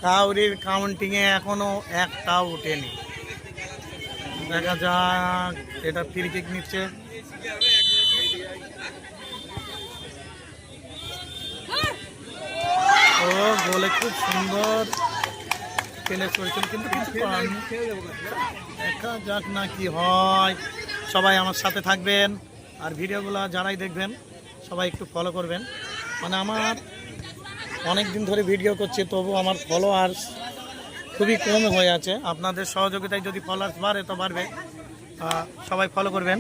কাউরির কাউন্টিংয়ে এখনো একটাও ওঠেনি। দেখা যাক, এটা ফ্রি কিক নিচ্ছে। ও গোলে খুব সুন্দর খেলে চলছেন, কিন্তু কিছু করারনি। দেখা যাক না কি হয়। সবাই আমার সাথে থাকবেন, আর ভিডিওগুলো যারাই দেখবেন সবাই একটু ফলো করবেন। মানে আমার অনেক দিন ধরে ভিডিও করছি, তবু আমার ফলোয়ার্স খুবই কম হয়ে আছে। আপনাদের সহযোগিতায় যদি ফলোয়ার্স বাড়ে তো বাড়বে, সবাই ফলো করবেন।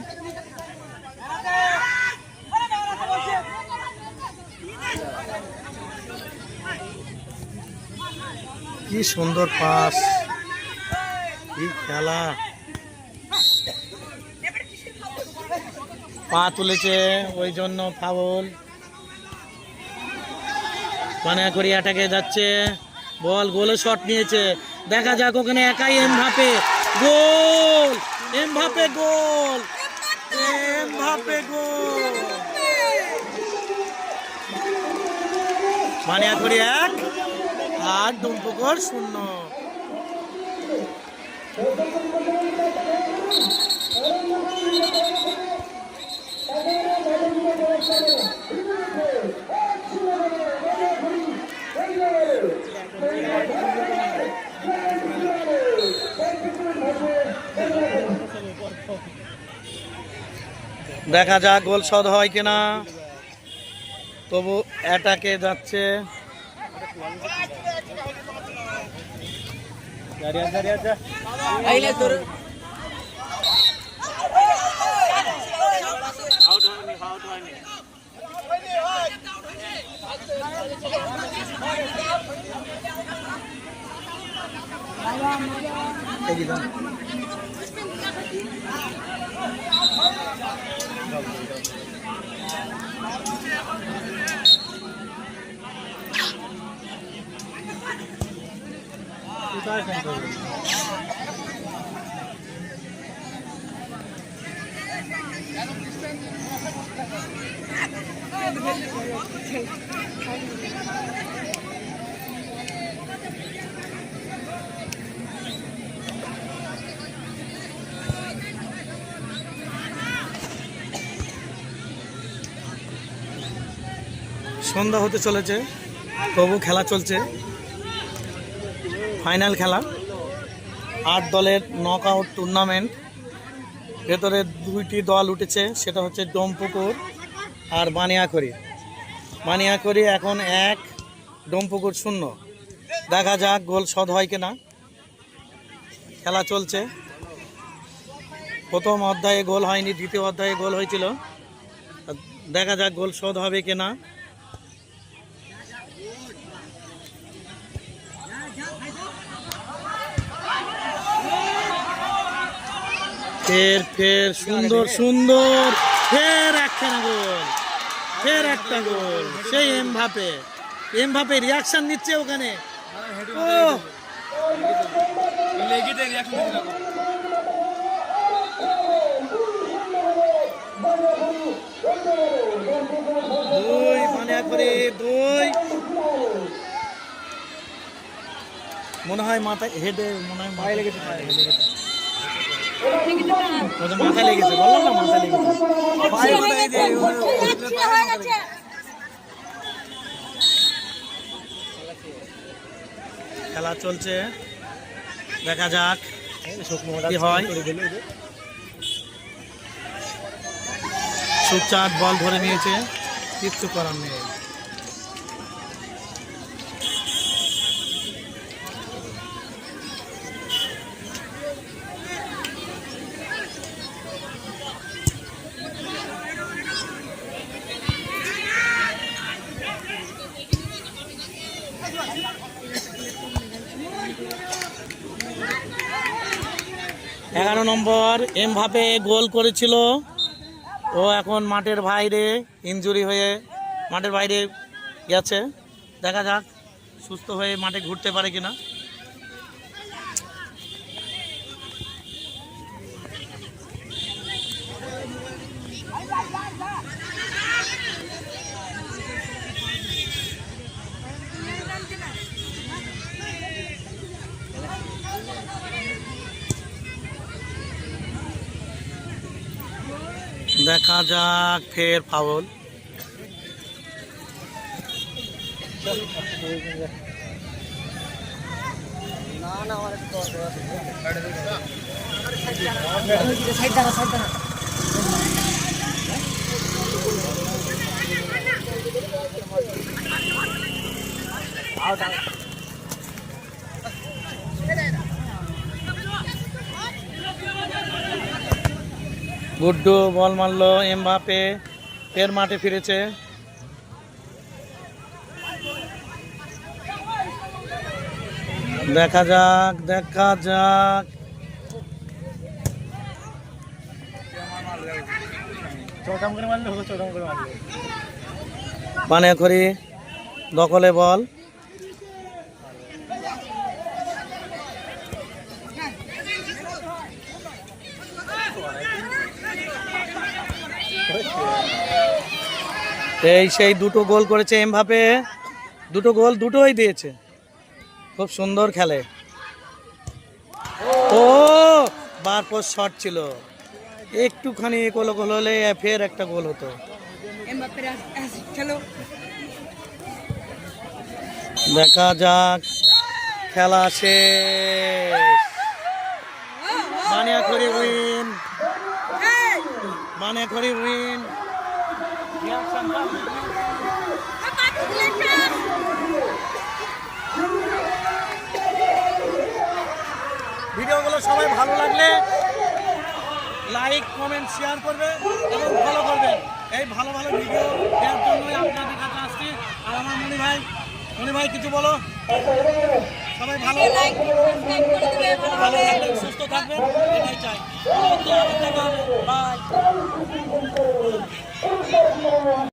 কি সুন্দর পাস, কি খেলা! পা তুলেছে ওই জন্য ফাউল। পানাকড়ি অ্যাটাকে যাচ্ছে, বল গোলে শট নিয়েছে। দেখা যাক, ওখানে একাই Mbappe goal, Mbappe goal, Mbappe goal. Panakari 1 আর ডুমপুকুর 0। দেখা যাক গোল শোধ হয় কিনা। তবু অ্যাটাকে যাচ্ছে। সন্ধ্যা হতে চলেছে, তবু খেলা চলছে। ফাইনাল খেলা, 8 দলের নকআউট টুর্নামেন্ট। ভেতরে 2টি দল উঠেছে, সেটা হচ্ছে ডোমপুকুর আর বানিয়াখড়ি। বানিয়াখড়ি এখন 1, ডোমপুকুর 0। দেখা যাক গোল শোধ হয় কিনা। খেলা চলছে। প্রথম অধ্যায়ে গোল হয়নি, দ্বিতীয় অধ্যায়ে গোল হয়েছিল। দেখা যাক গোল শোধ হবে কিনা। ফের সুন্দর সুন্দর, ফের একখানা গোল, ফের একটা গোল। সেই এমবাপে রিয়াকশন নিচ্ছে ওখানে। ও দুই মানে করে 2 মনে হয় মাথায় হেডে, মনে হয় মাথায় লেগেছে। মাথা লেগেছে, বললাম না মাথা লেগেছে। খেলা চলছে, দেখা যাক কি হয়। সুখচাঁদ বল ধরে নিয়েছে, কিচ্ছু করার নেই। এগারো নম্বর এমবাপে গোল করেছিল। ও এখন মাঠের বাইরে, ইনজুরি হয়ে মাঠের বাইরে গেছে। দেখা যাক সুস্থ হয়ে মাঠে ঘুরতে পারে কিনা। দেখা যাক ফের ফাউল। গুড্ডু বল মারলো, এমবাপে ফের মাঠে ফিরেছে। দেখা যাক দেখা যাক। পানিয়াখড়ি দখলে বল। এই সেই দুটো গোল করেছে এমবাপে, দুটো গোল দুটোই দিয়েছে, খুব সুন্দর খেলে। ও বারপর শট ছিল, একটুখানি গোল গোল হলে ফের একটা গোল হতো। দেখা যাক খেলা শেষ। পানিয়াখড়ি উইন, পানিয়াখড়ি উইন। ভিডিওগুলো সবাই ভালো লাগলে লাইক কমেন্ট শেয়ার করবে এবং ফলো করবেন। এই ভালো ভালো ভিডিও দেওয়ার জন্যই আপনাদের কাছে আসছি। আর আমার মনি ভাই কিছু বলো। সবাই ভালো থাকবেন, সুস্থ থাকবেন, এটাই চাই। বাই।